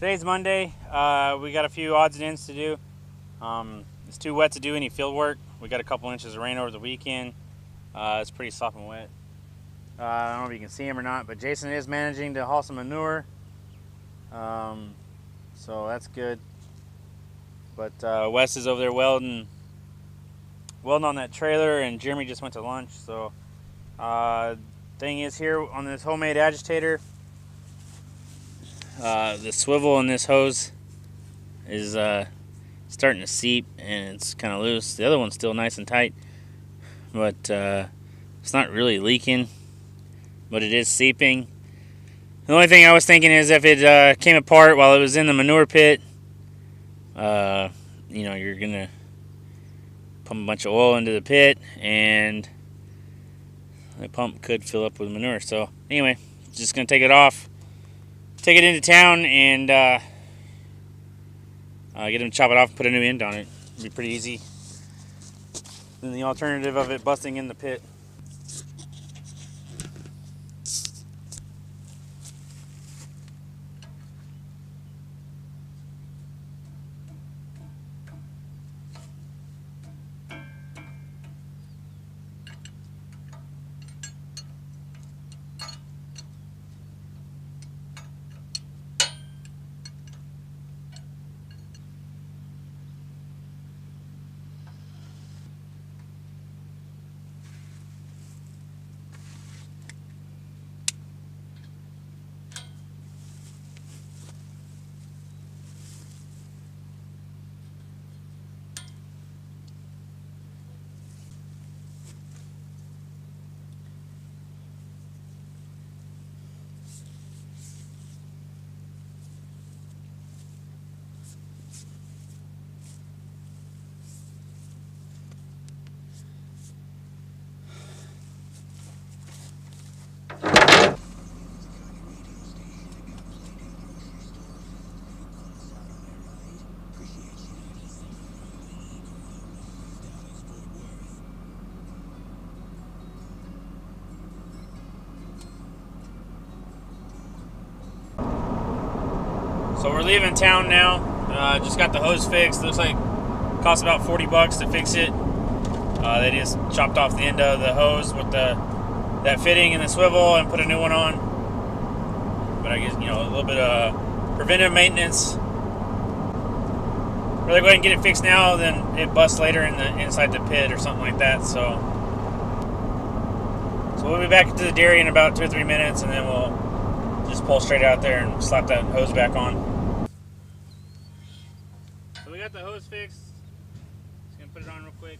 Today's Monday. We got a few odds and ends to do. It's too wet to do any field work. We got a couple inches of rain over the weekend. It's pretty soft and wet. I don't know if you can see him or not, but Jason is managing to haul some manure. So that's good. But Wes is over there welding on that trailer, and Jeremy just went to lunch. So thing is, here on this homemade agitator, the swivel in this hose is starting to seep, and it's kind of loose. The other one's still nice and tight, but it's not really leaking, but it is seeping. The only thing I was thinking is if it came apart while it was in the manure pit, you're gonna pump a bunch of oil into the pit, and the pump could fill up with manure. So anyway, just gonna take it off, take it into town, and get him to chop it off and put a new end on it. It'll be pretty easy than the alternative of it busting in the pit. So we're leaving town now. Just got the hose fixed. Looks like it cost about $40 to fix it. They just chopped off the end of the hose with that fitting and the swivel and put a new one on. But I guess, a little bit of preventive maintenance. Rather go ahead and get it fixed now than it busts later inside the pit or something like that. So we'll be back to the dairy in about 2 or 3 minutes, and then we'll just pull straight out there and slap that hose back on. So we got the hose fixed. Just gonna put it on real quick.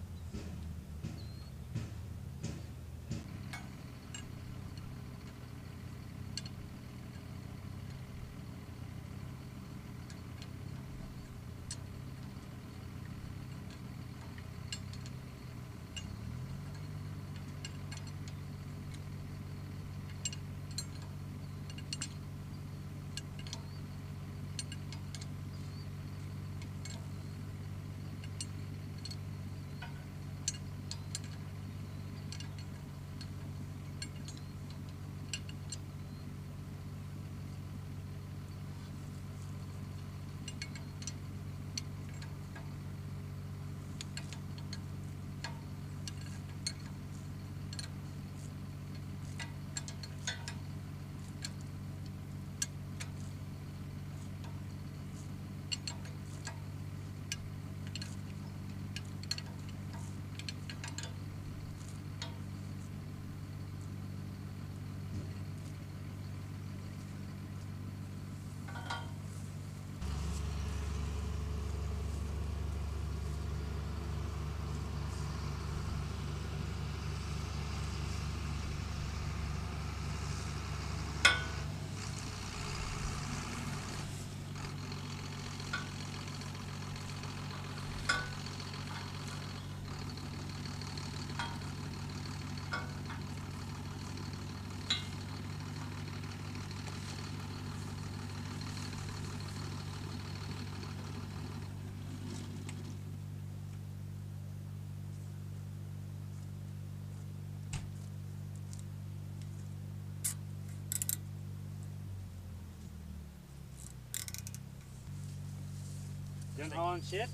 Didn't hauling shit? What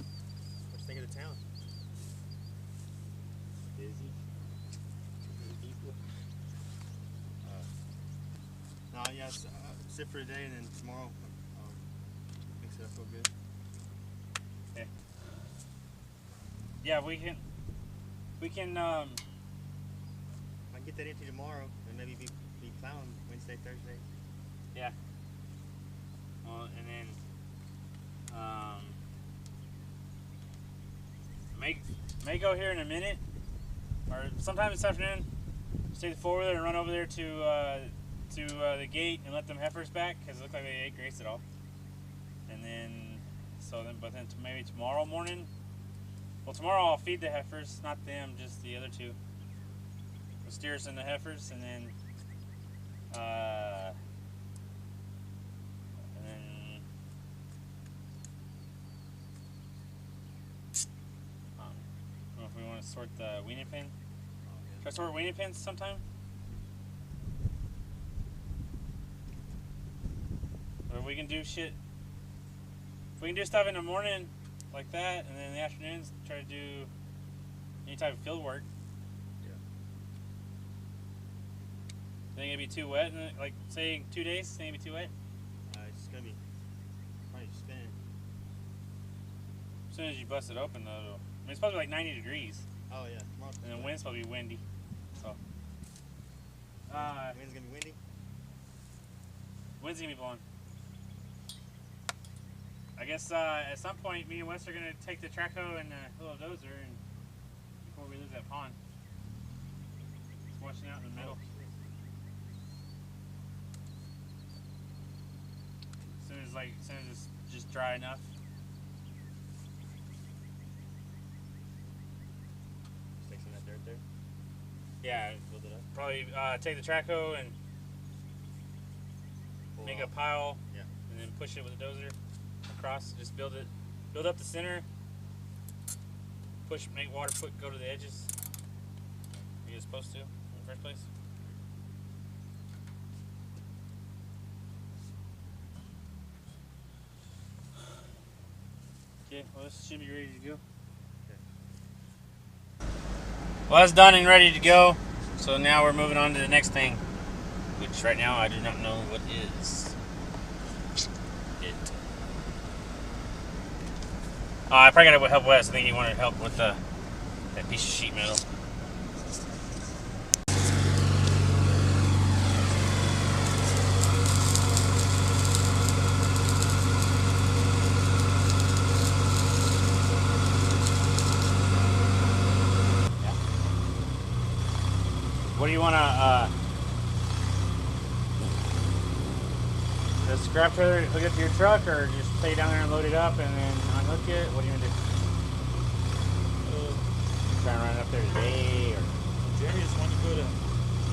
you think of the town? Busy. People. No, yeah, sit for a day and then tomorrow fix it up real good. Okay. Yeah, we can. I can get that empty tomorrow and maybe be plowing Wednesday, Thursday. Yeah. Well, and then may go here in a minute, or sometime this afternoon. Just take the 4-wheeler and run over there to the gate and let them heifers back, because it looked like they ate grace at all. And then, but then maybe tomorrow morning. Well, tomorrow I'll feed the heifers, not them, just the other two. The steers and the heifers, and then I don't know if we want to sort the weaning pin. Should I sort weaning pins sometime? Or we can do shit. We can do stuff in the morning like that, and then in the afternoons try to do any type of field work. Yeah. Think it'd be too wet? Like, say 2 days? Think it'd be too wet? It's gonna be probably spinning. As soon as you bust it open, though, I mean, it's supposed to be like 90 degrees. Oh yeah, tomorrow's And the wind's supposed to be windy. So. Wind's gonna be windy. Wind's gonna be blowing. I guess at some point, me and Wes are gonna take the track hoe and the little dozer, and before we lose that pond, it's washing out in the middle. As soon as it's just dry enough. Stick some of that dirt there. Yeah, Build it up. probably take the track hoe and make a pile, Yeah. and then push it with a dozer across. Just build up the center. Push, make water go to the edges. You're supposed to in the first place. Okay, well, this should be ready to go. Well, that's done and ready to go. So now we're moving on to the next thing, which right now I do not know what is. I probably gotta help Wes. I think he wanted help with that piece of sheet metal. Yeah. What do you wanna? The scrap trailer hook it to your truck, or just stay down there and load it up and then unhook it? What do you want to do? Try and run it up there today, or? Jeremy just wanted to go to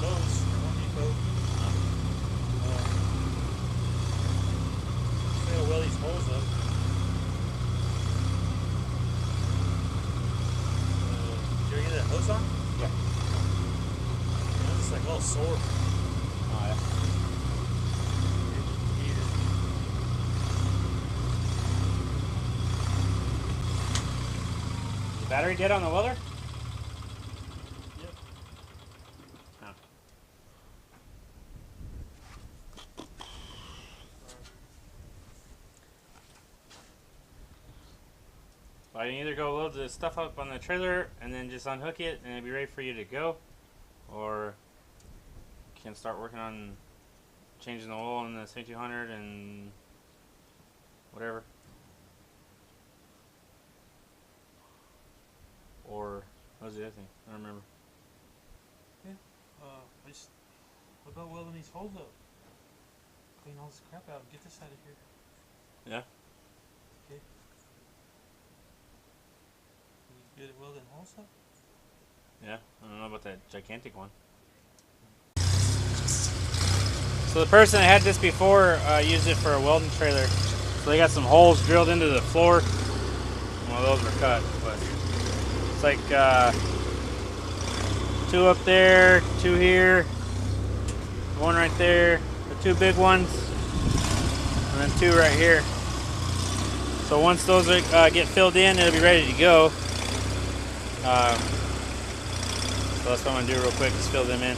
Lowe's, Home Depot. They'll weld these holes up. Did you get that hose on? Yeah. It's just like all sore. Oh, yeah. Battery dead on the welder? Yep. Oh. Well, I can either go load the stuff up on the trailer and then just unhook it and it'll be ready for you to go, or you can start working on changing the oil in the 7200 and whatever. Or what was the other thing? I don't remember. What about welding these holes up? Clean all this crap out and get this out of here. Yeah. Okay. You good at welding holes up? Yeah, I don't know about that gigantic one. So the person that had this before used it for a welding trailer. So they got some holes drilled into the floor. Well, those were cut, but it's like 2 up there, 2 here, 1 right there, the 2 big ones, and then 2 right here. So once those are, get filled in, it'll be ready to go. So that's what I'm gonna do real quick, just fill them in.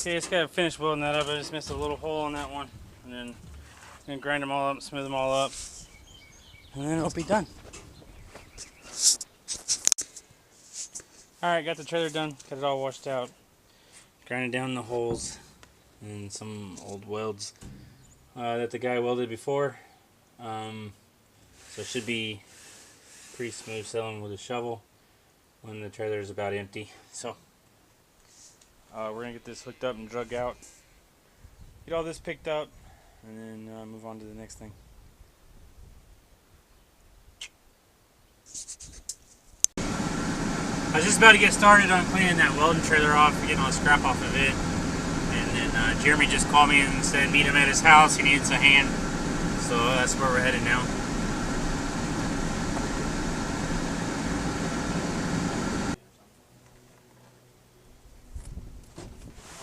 Okay, just gotta finish welding that up. I just missed a little hole on that one. And then I'm gonna grind them all up, smooth them all up. And then it'll be done. Alright, got the trailer done. Got it all washed out. Grinding down the holes and some old welds that the guy welded before. So it should be pretty smooth sailing with a shovel when the trailer is about empty. So we're gonna get this hooked up and drug out, get all this picked up, and then move on to the next thing. I was just about to get started on cleaning that welding trailer off, getting all the scrap off of it, and then Jeremy just called me and said meet him at his house. He needs a hand, so that's where we're headed now.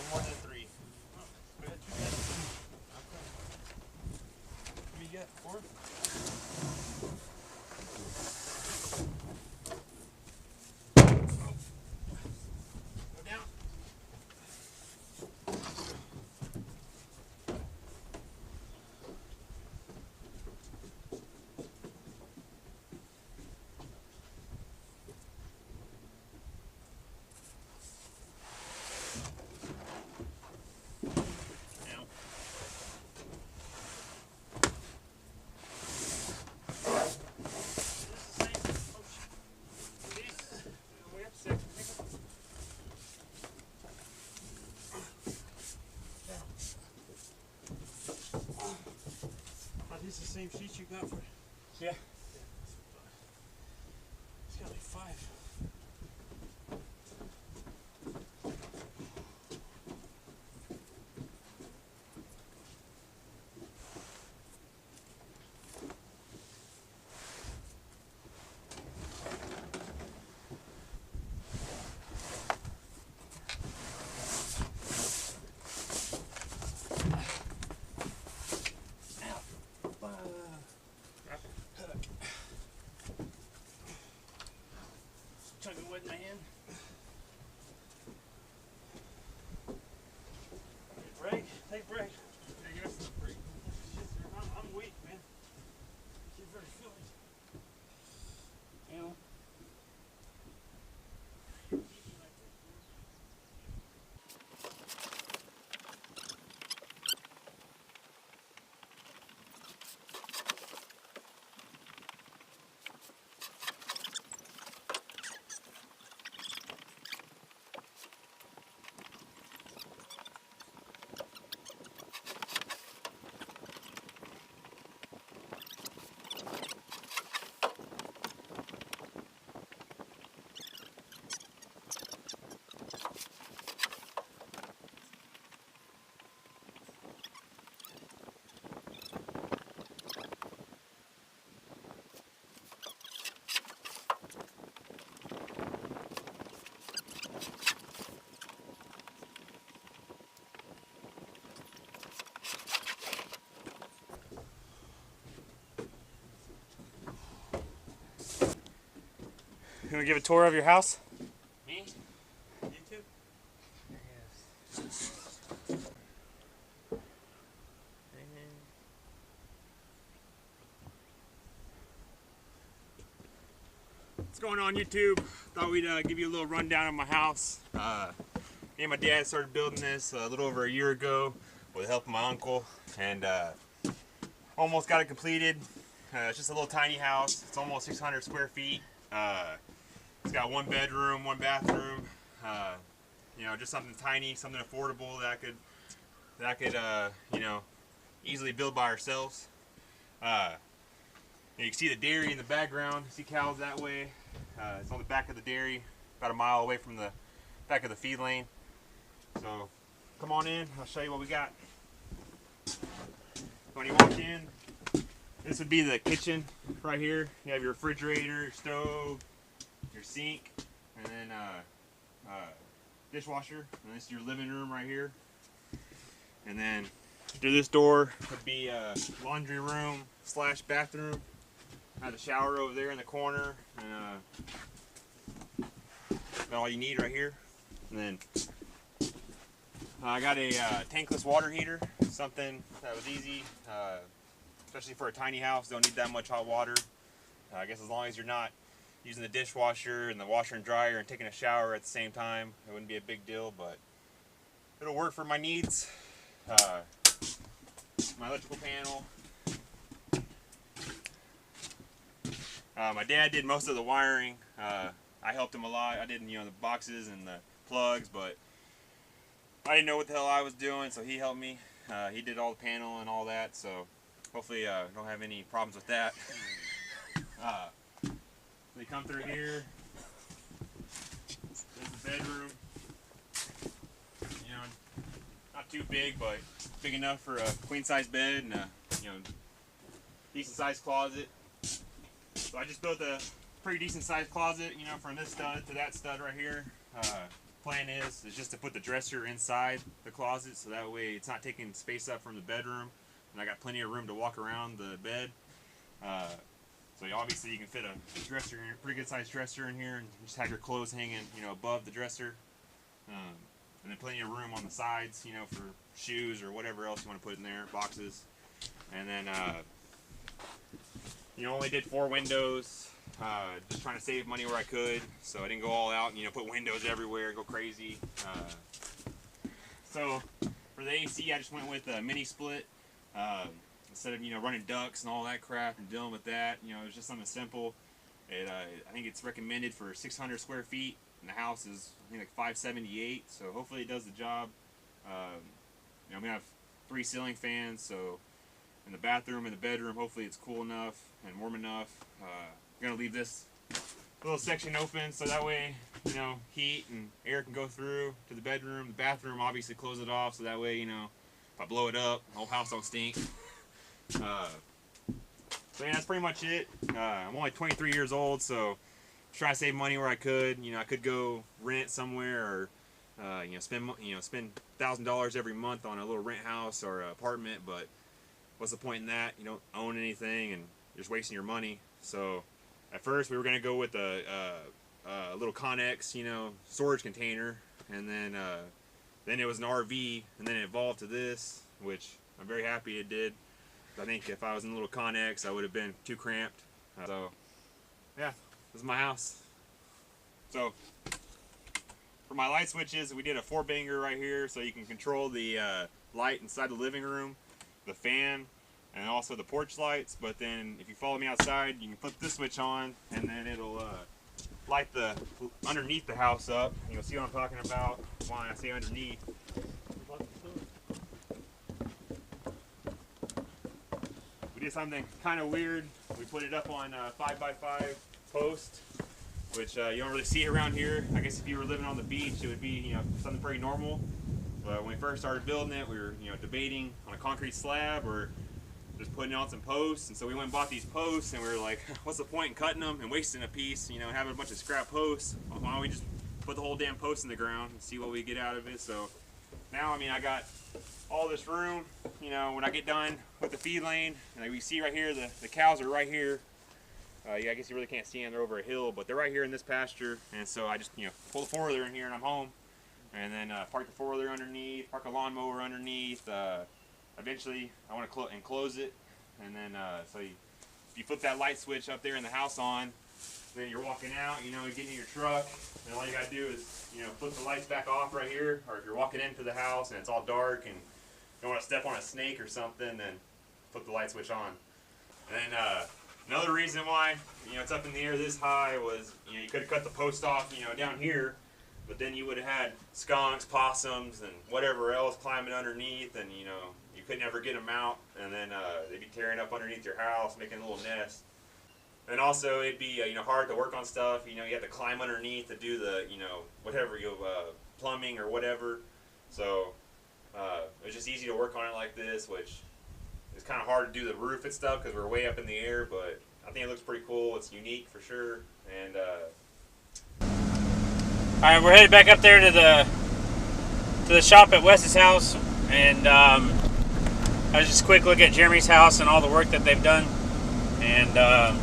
More than 3. We had 2 guys. Okay. We got 4. for you. Yeah. It's gotta be 5. Chunk of wood in my hand. Break. Take break. Yeah, give us a break. I'm weak, man. You're very feeling. You know. You want to give a tour of your house? Me? You too? What's going on YouTube? Thought we'd give you a little rundown of my house. Me and my dad started building this a little over a year ago with the help of my uncle, and almost got it completed. It's just a little tiny house. It's almost 600 square feet. It's got 1 bedroom, 1 bathroom. You know, just something tiny, something affordable that I could you know, easily build by ourselves. You can see the dairy in the background. You see cows that way. It's on the back of the dairy, about a mile away from the back of the feed lane. So come on in, I'll show you what we got. When you walk in, this would be the kitchen right here. You have your refrigerator, your stove, your sink, and then dishwasher. And this is your living room right here. And then through this door would be a laundry room / bathroom. Have the shower over there in the corner, and got all you need right here. And then I got a tankless water heater, something that was easy, especially for a tiny house. Don't need that much hot water. I guess as long as you're not using the dishwasher and the washer and dryer and taking a shower at the same time, it wouldn't be a big deal, but it'll work for my needs. My electrical panel. My dad did most of the wiring. I helped him a lot. I did, you know, the boxes and the plugs, but I didn't know what the hell I was doing, so he helped me. He did all the panel and all that, so hopefully I don't have any problems with that. They come through here. There's the bedroom. You know, not too big, but big enough for a queen-size bed and a, you know, decent-sized closet. So I just built a pretty decent-sized closet, you know, from this stud to that stud right here. Plan is just to put the dresser inside the closet, so that way it's not taking space up from the bedroom, and I got plenty of room to walk around the bed. So obviously you can fit a dresser, a pretty good sized dresser in here, and just have your clothes hanging, you know, above the dresser. And then plenty of room on the sides, you know, for shoes or whatever else you want to put in there, boxes. And then, you know, only did 4 windows, just trying to save money where I could, so I didn't go all out and, you know, put windows everywhere, go crazy. So for the AC, I just went with a mini split. Instead of, you know, running ducts and all that crap and dealing with that, you know, it was just something simple. I think it's recommended for 600 square feet, and the house is, I think, like 578, so hopefully it does the job. You know, I'm gonna have 3 ceiling fans, so and the bathroom and the bedroom. Hopefully it's cool enough and warm enough. I'm gonna leave this little section open so that way, you know, heat and air can go through to the bedroom. The bathroom, obviously close it off so that way, you know, if I blow it up, the whole house don't stink. So yeah, that's pretty much it. I'm only 23 years old, so try to save money where I could. You know, I could go rent somewhere or spend $1,000 every month on a little rent house or an apartment. But what's the point in that? You don't own anything and you're just wasting your money. So at first we were gonna go with a little Connex, you know, storage container, and then it was an RV, and then it evolved to this, which I'm very happy it did. I think if I was in a little Connex, I would have been too cramped. So yeah, this is my house. So for my light switches, we did a 4-banger right here, so you can control the light inside the living room, the fan, and also the porch lights. But then if you follow me outside, you can flip this switch on, and then it'll light the underneath the house up. You'll see what I'm talking about when I say underneath. We did something kind of weird. We put it up on a 5x5 post, which you don't really see around here. I guess if you were living on the beach, it would be, you know, something pretty normal. But when we first started building it, we were, you know, debating on a concrete slab or just putting on some posts. And so we went and bought these posts, and we were like, what's the point in cutting them and wasting a piece, you know, having a bunch of scrap posts? Why don't we just put the whole damn post in the ground and see what we get out of it? So now, I mean, I got all this room, you know, when I get done with the feed lane, and like we see right here, the cows are right here. Yeah, I guess you really can't see them, they're over a hill, but they're right here in this pasture. And so I just, you know, pull the 4-wheeler in here and I'm home. And then park the 4-wheeler underneath, park a lawnmower underneath. Eventually I want to enclose it. And then so if you flip that light switch up there in the house on, then you're walking out, you know, you get in your truck, and all you got to do is, you know, flip the lights back off right here. Or if you're walking into the house and it's all dark and you don't want to step on a snake or something, then flip the light switch on. And then another reason why, you know, it's up in the air this high was, you know, you could have cut the post off, you know, down here, but then you would have had skunks, possums, and whatever else climbing underneath, and, you know, you could never get them out, and then they'd be tearing up underneath your house, making a little nest. And also, it'd be, you know, hard to work on stuff. You know, you have to climb underneath to do the, you know, whatever, plumbing or whatever. So it was just easy to work on it like this, which it's kind of hard to do the roof and stuff because we're way up in the air, but I think it looks pretty cool. It's unique for sure. And all right, we're headed back up there to the shop at Wes's house, and I was just a quick look at Jeremy's house and all the work that they've done. And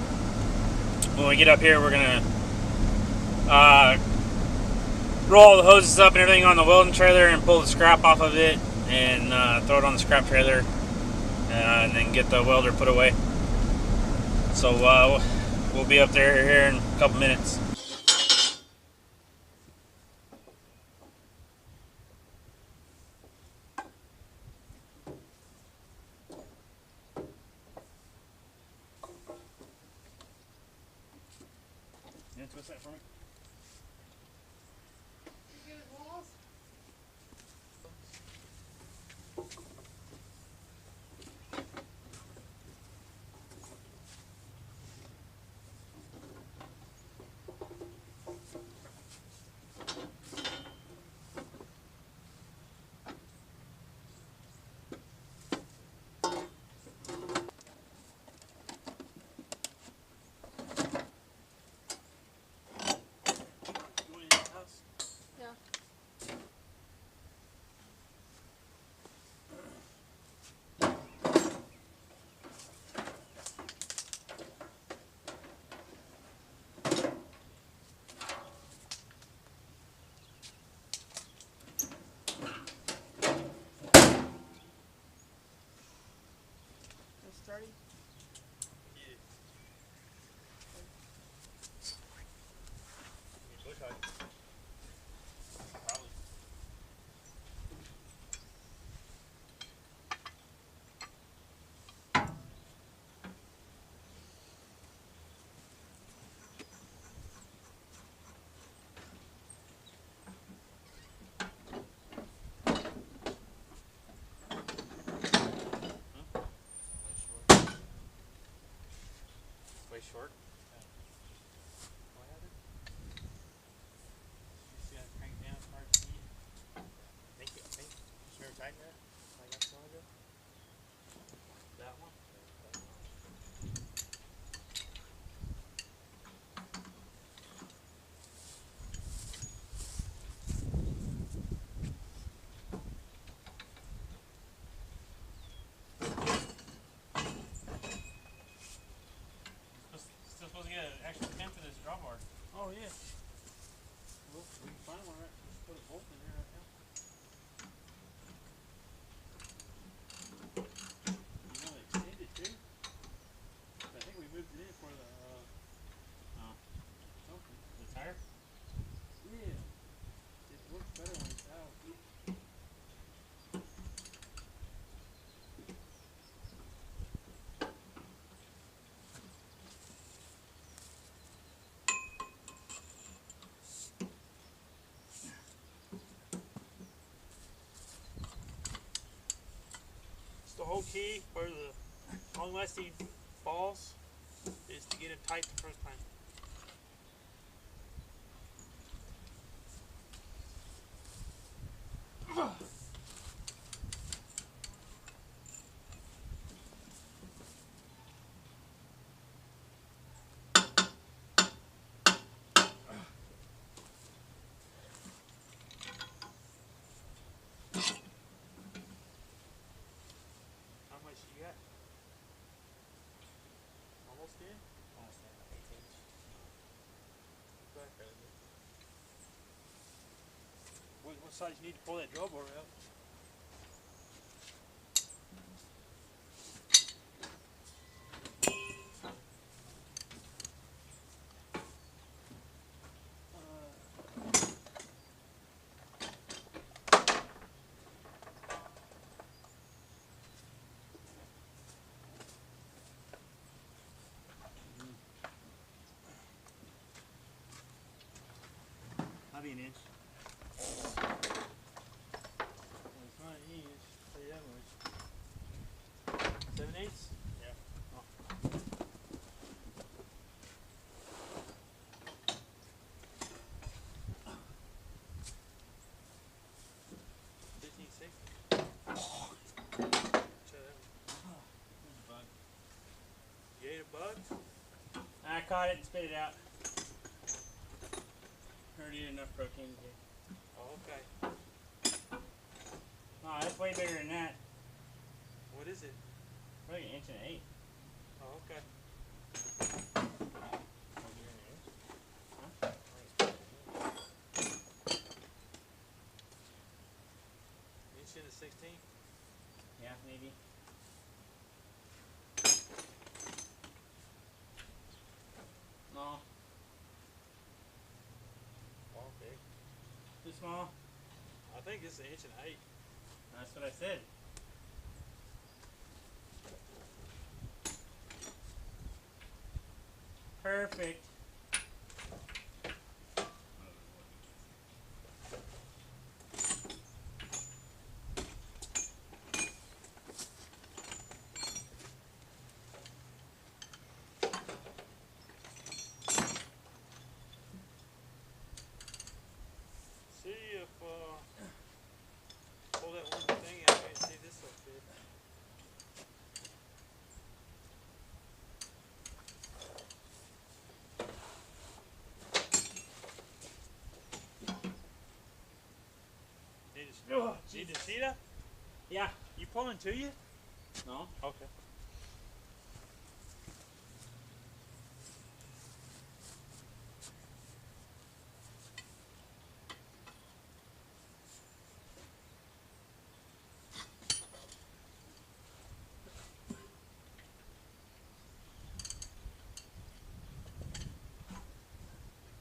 when we get up here, we're gonna roll all the hoses up and everything on the welding trailer and pull the scrap off of it and throw it on the scrap trailer. And then get the welder put away. So we'll be up there here in a couple minutes. Yeah, twist that for me. drawbar. Oh yeah. Well, we can find one. Right? Let's put a bolt in there right now. You know, extend it too. I think we moved it in for the something. The tire? Yeah. It works better when it's out. It's the whole key for the long-lasting balls is to get it tight the first time. How much you got? Almost in? Almost there, about 1/8 inch. Back out of it. What size you need to pull that drawbar out? Might be an inch. Well, it's not an inch, I'll tell you that much. 7/8? Yeah. Oh. You ate a bug? I caught it and spit it out. Already eat enough protein today. Oh, okay. Oh, that's way bigger than that. What is it? Probably 1.8 inches. Oh, okay. Inch into 16? Yeah, maybe. No, Oh, big. too small. I think it's 1.8 inches. That's what I said. Perfect. See if, pull that one thing out and see this up good. Oh, Need to see that? yeah. You pulling to you? No. Okay.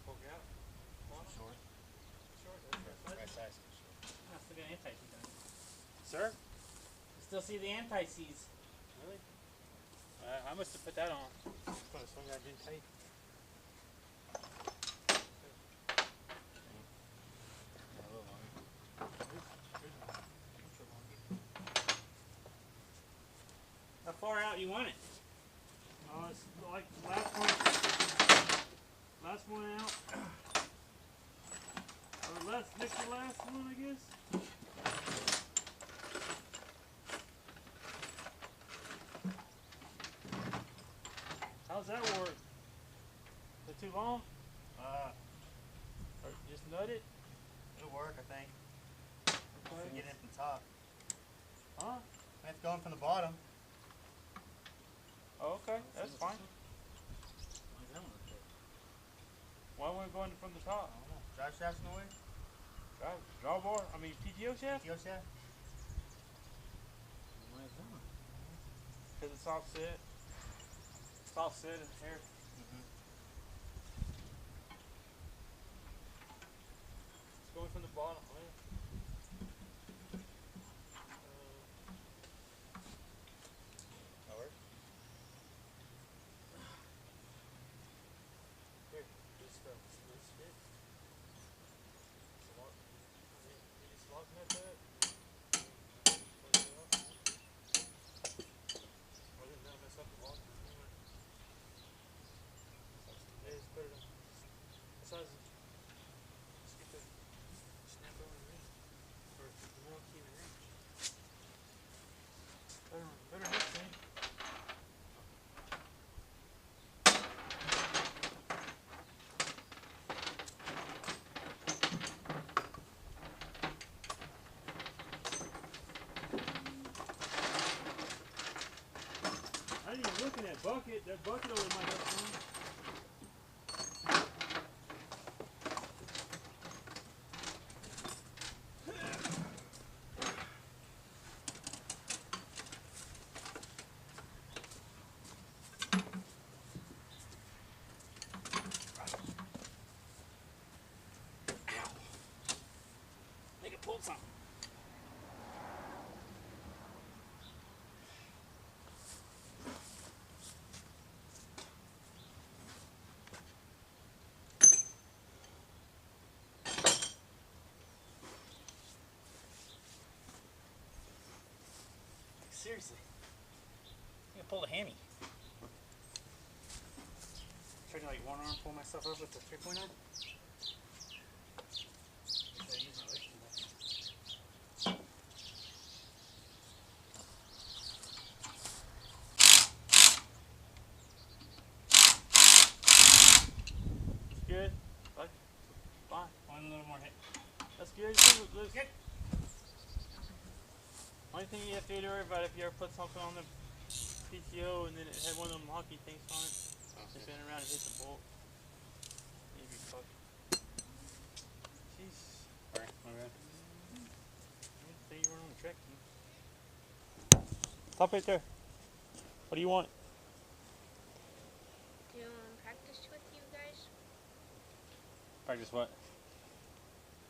Poke out. Short. Short. That's Right size. I still got anti-seize on it. Sir? Still see the anti-seize. Really? I must have put that on. Probably swung out didn't tight. How far out you want it? It's like last one out. Or next to last one, I guess. How's that work? Is it too long? Or just nut it? It'll work, I think. Okay. Get it from the top. Huh? It's going from the bottom. Oh, okay, that's fine. Why weren't we going from the top? I don't know. Drive shaft's no way? Draw bar? I mean, PTO shaft? PTO shaft? Because it's offset. It's offset in here. It's going from the bottom. Right? That works? Here, this fit. It's a lot. You just locking at that. Or didn't that mess up the lock? Yeah, just put it on. Besides, just get the snap over the ring. Or the more key in the ring. Better next thing. I didn't even look in that bucket. That bucket over my head. Make it pull something. Seriously. I can pull a hammy. Trying to like one arm pull myself up with the 3.9? Good. Like, fine. One little more hit. That's good. Looks good. Only thing you have to worry about if you ever put something on the PTO and then it had one of them hockey things on it, and spin around and hit the bolt. You'd be fucked. Jeez. Sorry, my bad. I didn't think you were on the track team. Stop right there. What do you want? Do you want to practice with you guys? Practice what?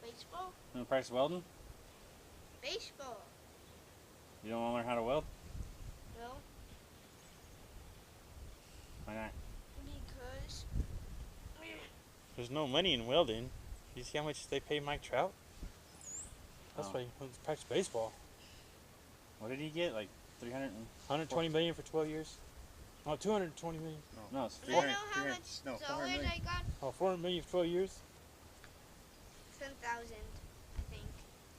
Baseball? You want to practice welding? Baseball. You don't want to learn how to weld? No, Why not? because There's no money in welding. You see how much they pay Mike Trout? That's why he wants to practice baseball. What did he get? Like 300? 120 million for 12 years. Oh, 220 million. No, it's you know 400. how much no, 400 dollars million. I got? Oh, 400 million for 12 years. 10,000, I think.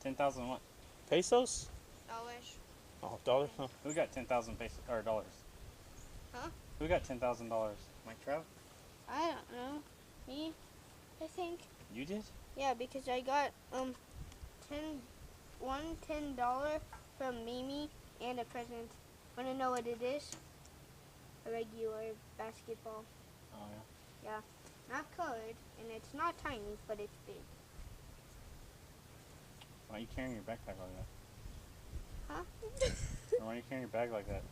10,000 what? Pesos? Dollars. Oh, dollars? Huh. Who got 10,000 pesos or dollars? Huh? Who got $10,000? Mike Trout? I don't know. Me? I think. You did? Yeah, because I got $10 from Mimi and a present. Wanna know what it is? A regular basketball. Oh yeah. Not colored, and it's not tiny, but it's big. Why are you carrying your backpack like that? Huh? Or why are you carrying your bag like that?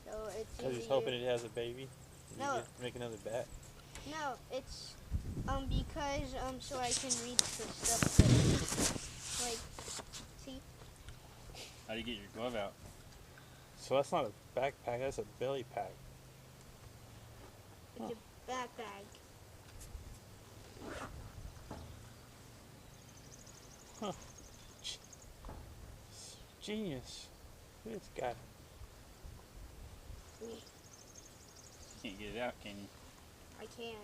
So it's Because he's easier. hoping it has a baby. You No. get to make another bat. No, it's because so I can reach the stuff that, like, see. How do you get your glove out? So that's not a backpack, that's a belly pack. It's a backpack. Genius. Look at this guy. You can't get it out, can you? I can.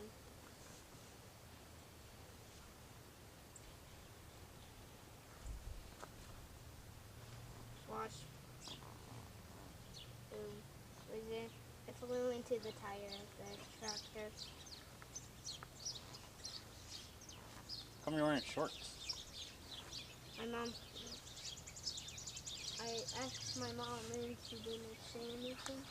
Watch. Boom. Was it? It flew into the tire of the tractor. How come you're wearing shorts? My mom. I asked my mom and she didn't say anything.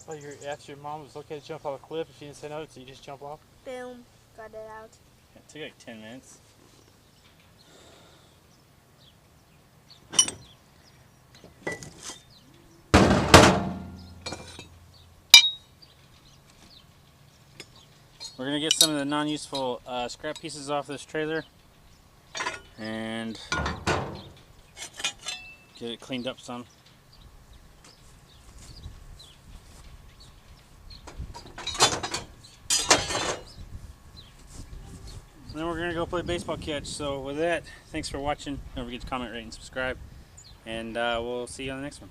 Oh, you asked your mom was okay to jump off a cliff, if she didn't say no, so you just jump off? Boom. Got it out. It took like 10 minutes. We're gonna get some of the non-useful scrap pieces off this trailer and get it cleaned up some. And then we're gonna go play baseball catch. So with that, thanks for watching. Don't forget to comment, rate, and subscribe. And we'll see you on the next one.